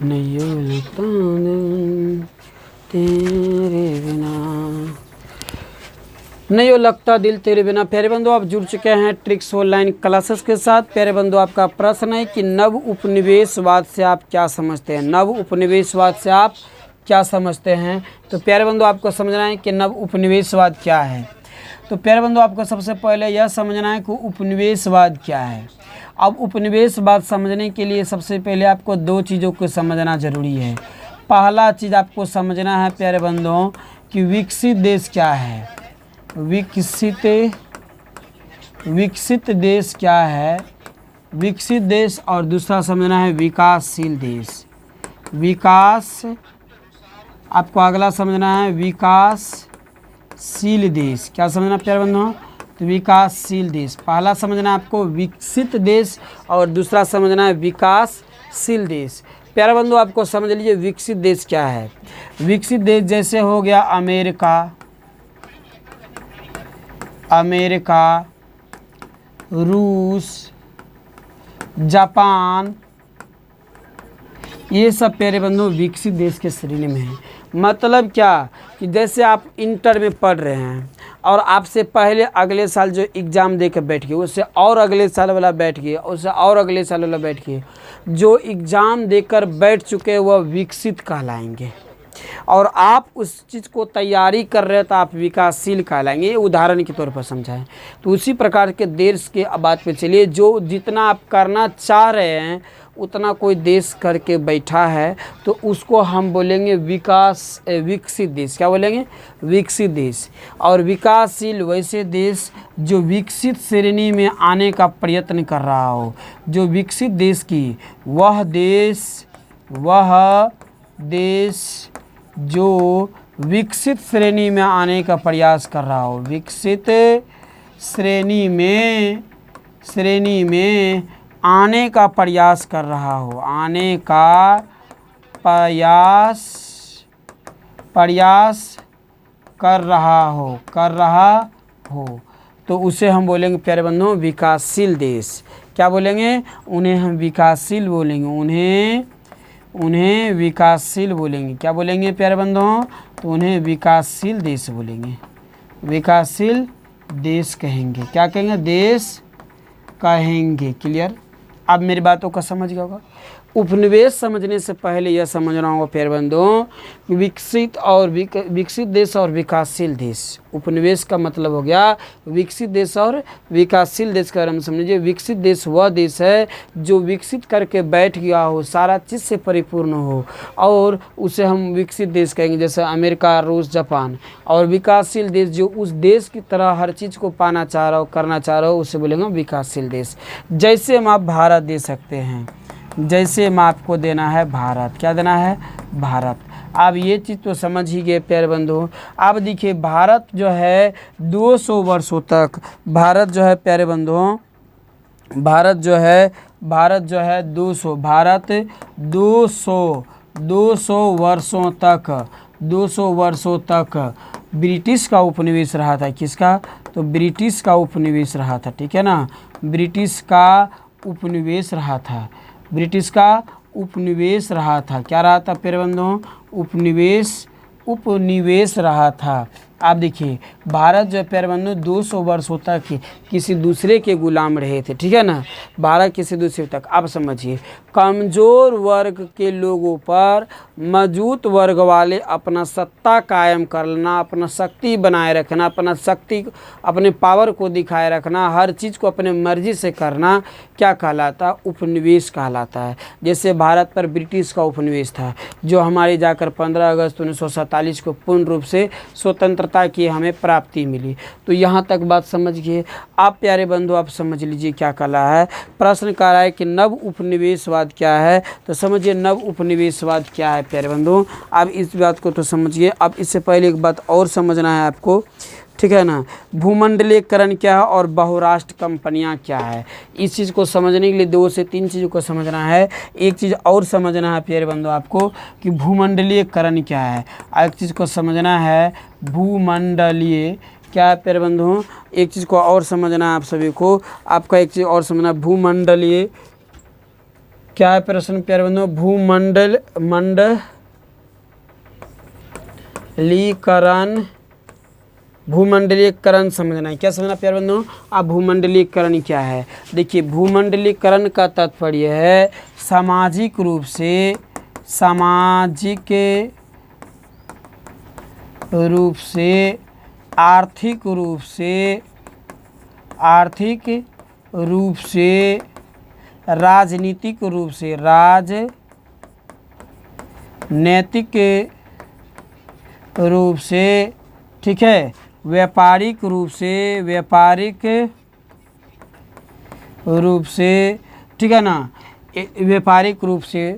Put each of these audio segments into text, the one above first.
नहीं लगता दिल तेरे बिना, नहीं हो लगता दिल तेरे बिना। प्यारे बंधु आप जुड़ चुके हैं ट्रिक्स ऑनलाइन क्लासेस के साथ। प्यारे बंधु आपका प्रश्न है कि नव उपनिवेशवाद से आप क्या समझते हैं। नव उपनिवेशवाद से आप क्या समझते हैं। तो प्यारे बंधु आपको समझना है कि नव उपनिवेशवाद क्या है। तो प्यारे बंधु आपको सबसे पहले यह समझना है कि उपनिवेशवाद क्या है। अब उपनिवेशवाद समझने के लिए सबसे पहले आपको दो चीज़ों को समझना जरूरी है। पहला चीज़ आपको समझना है प्यारे बंधुओं कि विकसित देश क्या है। विकसित देश क्या है, विकसित देश। और दूसरा समझना है विकासशील देश। विकास, आपको अगला समझना है विकासशील देश। क्या समझना प्यारे बंधुओं, तो विकासशील देश। पहला समझना आपको विकसित देश और दूसरा समझना है विकासशील देश। प्यारे बंधु आपको समझ लीजिए विकसित देश क्या है। विकसित देश जैसे हो गया अमेरिका, रूस, जापान, ये सब प्यारे बंधु विकसित देश के श्रेणी में है। मतलब क्या कि जैसे आप इंटर में पढ़ रहे हैं और आपसे पहले अगले साल जो एग्ज़ाम दे कर बैठ गए, उससे और अगले साल वाला बैठ गए, उससे और अगले साल वाला बैठ गए, जो एग्ज़ाम देकर बैठ चुके वह विकसित कहलाएंगे। और आप उस चीज़ को तैयारी कर रहे हैं तो आप विकासशील कहलाएंगे। ये उदाहरण के तौर पर समझाएं। तो उसी प्रकार के देश के बात पे चलिए, जो जितना आप करना चाह रहे हैं उतना कोई देश करके बैठा है तो उसको हम बोलेंगे विकसित देश। क्या बोलेंगे, विकसित देश। और विकासशील वैसे देश जो विकसित श्रेणी में आने का प्रयत्न कर रहा हो। जो विकसित देश की वह देश जो विकसित श्रेणी में आने का प्रयास कर रहा हो। विकसित श्रेणी में आने का प्रयास कर रहा हो। आने का प्रयास कर रहा हो तो उसे हम बोलेंगे प्यारे बंधुओं विकासशील देश। क्या बोलेंगे, उन्हें हम विकासशील बोलेंगे। उन्हें विकासशील बोलेंगे। क्या बोलेंगे प्यारे बंधुओं, तो उन्हें विकासशील देश बोलेंगे। विकासशील देश कहेंगे। क्या कहेंगे, देश कहेंगे। क्लियर, अब मेरी बातों का समझ गया होगा। उपनिवेश समझने से पहले यह समझना होगा प्यारे बंधुओं विकसित देश और विकासशील देश। उपनिवेश का मतलब हो गया विकसित देश और विकासशील देश का हम समझिए। विकसित देश वह देश है जो विकसित करके बैठ गया हो, सारा चीज़ से परिपूर्ण हो, और उसे हम विकसित देश कहेंगे। जैसे अमेरिका, रूस, जापान। और विकासशील देश जो उस देश की तरह हर चीज़ को पाना चाह रहा हो, करना चाह रहा हो, उसे बोलेंगे विकासशील देश। जैसे हम आप भारत दे सकते हैं, जैसे हम आपको देना है भारत। क्या देना है, भारत। अब ये चीज़ तो समझ ही गए प्यारे बंधु। अब देखिए भारत जो है 200 वर्षों तक, भारत जो है प्यारे बंधुओं, भारत जो है 200 वर्षों तक ब्रिटिश का उपनिवेश रहा था। किसका, तो ब्रिटिश का उपनिवेश रहा था। ठीक है ना, ब्रिटिश का उपनिवेश रहा था। ब्रिटिश का उपनिवेश रहा था। क्या रहा था प्यारे बंधुओं, उपनिवेश रहा था। आप देखिए भारत जो प्यारे बंधु 200 वर्षों तक किसी दूसरे के गुलाम रहे थे। ठीक है ना, भारत किसी दूसरे तक। अब समझिए कमज़ोर वर्ग के लोगों पर मजबूत वर्ग वाले अपना सत्ता कायम करना, अपना शक्ति बनाए रखना, अपने पावर को दिखाए रखना, हर चीज़ को अपने मर्जी से करना, क्या कहलाता, उपनिवेश कहलाता है। जैसे भारत पर ब्रिटिश का उपनिवेश था जो हमारी जाकर 15 अगस्त 1947 को पूर्ण रूप से स्वतंत्रता की हमें प्राप्ति मिली। तो यहाँ तक बात समझ गए आप प्यारे बंधु। आप समझ लीजिए क्या कला है। प्रश्न कह रहा है कि नव उपनिवेशवाद क्या है, तो समझिए नव उपनिवेशवाद क्या है प्यारे बंधु। अब इस बात को तो समझिए। अब इससे पहले एक बात और समझना है आपको, ठीक है ना। भूमंडलीकरण क्या है और बहुराष्ट्र कंपनियां क्या है, इस चीज़ को समझने के लिए 2 से 3 चीज़ों को समझना है। एक चीज़ और समझना है प्यारे बंधु आपको कि भूमंडलीकरण क्या है। एक चीज़ को समझना है भूमंडलीय क्या है प्यारे बंधु। एक चीज़ को और समझना है आप सभी को, आपका एक चीज़ और समझना भूमंडलीय क्या है प्रश्न प्यारे बंधुओं? भूमंडलीकरण समझना है। क्या समझना प्यारे बंधुओं? अब भूमंडलीकरण क्या है? देखिए, भूमंडलीकरण का तात्पर्य है सामाजिक रूप से, आर्थिक रूप से, राजनीतिक रूप से, ठीक है, व्यापारिक रूप से, ठीक है ना, व्यापारिक रूप से,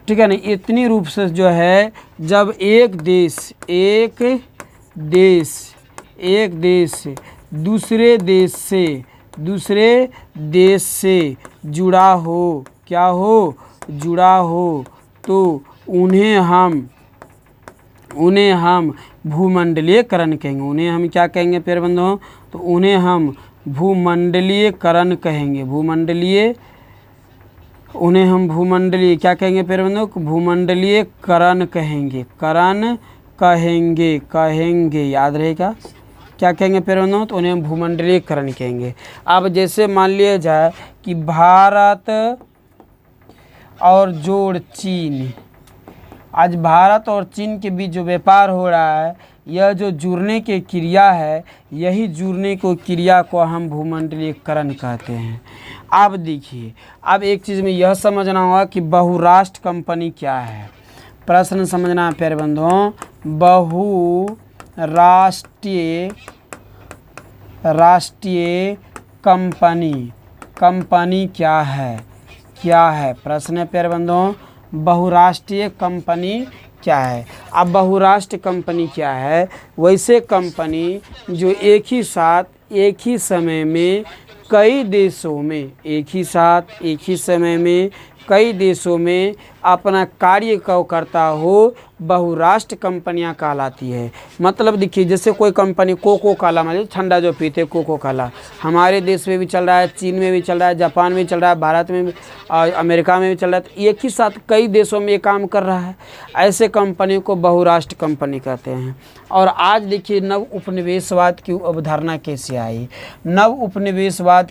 ठीक है ना, इतनी रूप से जो है, जब एक देश दूसरे देश से जुड़ा हो, क्या हो? जुड़ा हो, तो उन्हें हम भूमंडलीयकरण कहेंगे। उन्हें हम क्या कहेंगे प्यारे बंधुओं? तो उन्हें हम भूमंडलीयकरण कहेंगे। उन्हें हम भूमंडलीय क्या कहेंगे प्यारे बंधुओं? भूमंडलीयकरण कहेंगे, याद रहेगा। क्या कहेंगे प्यारे बंधुओं? तो उन्हें हम भूमंडलीयकरण कहेंगे। अब जैसे मान लिया जाए कि भारत और जोड़ चीन, आज भारत और चीन के बीच जो व्यापार हो रहा है, यह जो जुड़ने की क्रिया है, यही जुड़ने को क्रिया को हम भूमंडलीकरण कहते हैं। अब देखिए, अब एक चीज़ में यह समझना होगा कि बहुराष्ट्र कंपनी क्या है। प्रश्न समझना है प्यारे बंधुओं, राष्ट्रीय कंपनी क्या है? प्रश्न है प्यारे बंधुओं, बहुराष्ट्रीय कंपनी क्या है? अब बहुराष्ट्र कंपनी क्या है? वैसे कंपनी जो एक ही समय में कई देशों में अपना कार्य को करता हो, बहुराष्ट्र कंपनियां कहलाती है। मतलब देखिए, जैसे कोई कंपनी कोको कोला, मतलब ठंडा जो पीते कोको कोला, हमारे देश में भी चल रहा है, चीन में भी चल रहा है, जापान में चल रहा है, भारत में भी, अमेरिका में भी चल रहा है। तो एक ही साथ कई देशों में ये काम कर रहा है, ऐसे कंपनी को बहुराष्ट्र कंपनी कहते हैं। और आज देखिए, नव उपनिवेशवाद की अवधारणा कैसे आई? नव उपनिवेशवाद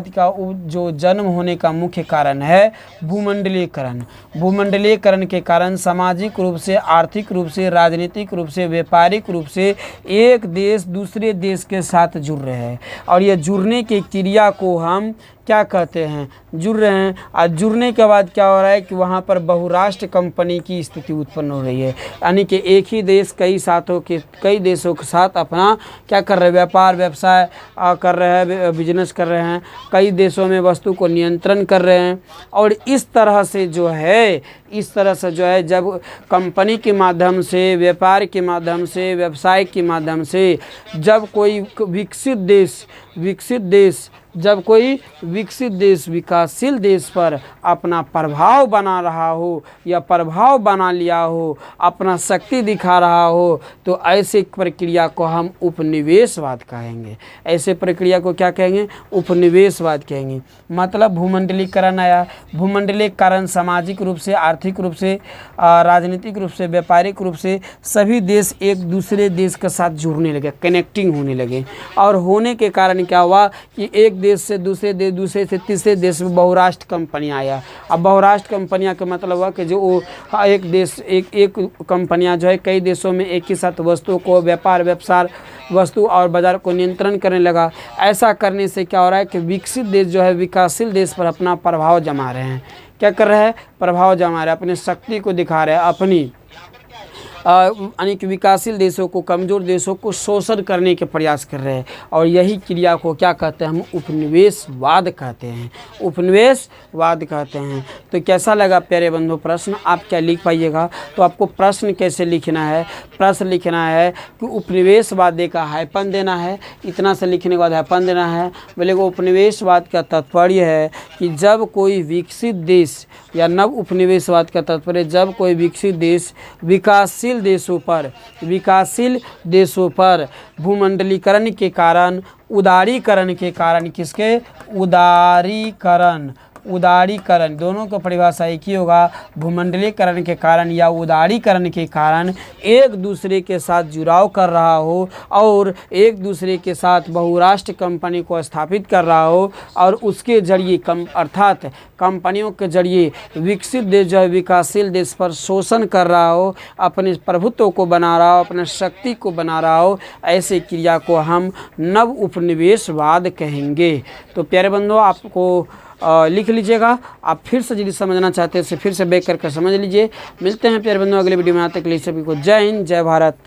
का जो जन्म होने का मुख्य कारण है भूमंडलीकरण के कारण सामाजिक रूप से, आर्थिक रूप से, राजनीतिक रूप से, व्यापारिक रूप से एक देश दूसरे देश के साथ जुड़ रहे हैं। और यह जुड़ने की क्रिया को हम क्या कहते हैं? जुड़ रहे हैं। और जुड़ने के बाद क्या हो रहा है कि वहाँ पर बहुराष्ट्र कंपनी की स्थिति उत्पन्न हो रही है, यानी कि एक ही देश कई देशों के साथ अपना क्या कर रहे हैं? व्यवसाय कर रहे हैं, बिजनेस कर रहे हैं, कई देशों में वस्तु को नियंत्रण कर रहे हैं। और इस तरह से जो है जब कंपनी के माध्यम से, व्यापार के माध्यम से, व्यवसाय के माध्यम से जब कोई विकसित देश विकासशील देश पर अपना प्रभाव बना रहा हो या प्रभाव बना लिया हो, अपना शक्ति दिखा रहा हो, तो ऐसे प्रक्रिया को हम उपनिवेशवाद कहेंगे। ऐसे प्रक्रिया को क्या कहेंगे? उपनिवेशवाद कहेंगे। मतलब भूमंडलीकरण आया। भूमंडलीकरण सामाजिक रूप से, आर्थिक रूप से, राजनीतिक रूप से, व्यापारिक रूप से सभी देश एक दूसरे देश के साथ जुड़ने लगे, कनेक्टिंग होने लगे। और होने के कारण क्या हुआ कि एक देश से दूसरे देश, दूसरे से तीसरे देश में बहुराष्ट्र कंपनी आया। अब बहुराष्ट्र कंपनियां का मतलब हुआ कि जो एक देश, एक कंपनियां जो है कई देशों में एक ही साथ वस्तुओं को, व्यवसाय, वस्तु और बाजार को नियंत्रण करने लगा। ऐसा करने से क्या हो रहा है कि विकसित देश जो है विकासशील देश पर अपना प्रभाव जमा रहे हैं। क्या कर रहे हैं? प्रभाव जमा रहे हैं, अपनी शक्ति को दिखा रहे हैं, अपनी यानी कि विकासशील देशों को, कमज़ोर देशों को शोषण करने के प्रयास कर रहे हैं। और यही क्रिया को क्या कहते हैं? हम उपनिवेशवाद कहते हैं। तो कैसा लगा प्यारे बंधु प्रश्न? आप क्या लिख पाइएगा? तो आपको प्रश्न कैसे लिखना है? प्रश्न लिखना है कि उपनिवेशवाद का हाइपन देना है, इतना से लिखने के बाद हाइपन देना है। बोले उपनिवेशवाद का तात्पर्य है कि जब कोई विकसित देश, या नव उपनिवेशवाद का तात्पर्य जब कोई विकसित देश विकासशील देशों पर भूमंडलीकरण के कारण, उदारीकरण के कारण, किसके? उदारीकरण, दोनों का परिभाषा एक ही होगा। भूमंडलीकरण के कारण या उदारीकरण के कारण एक दूसरे के साथ जुड़ाव कर रहा हो और एक दूसरे के साथ बहुराष्ट्रीय कंपनी को स्थापित कर रहा हो और उसके जरिए अर्थात कंपनियों के जरिए विकसित देश जो है विकासशील देश पर शोषण कर रहा हो, अपने प्रभुत्व को बना रहा हो, अपने शक्ति को बना रहा हो, ऐसे क्रिया को हम नव उपनिवेशवाद कहेंगे। तो प्यारे बंधुओं, आपको लिख लीजिएगा। आप फिर से यदि समझना चाहते हैं तो फिर से बैक करके समझ लीजिए। मिलते हैं प्यारे बंधुओं अगले वीडियो में। आज तक के लिए सभी को जय हिंद, जय भारत।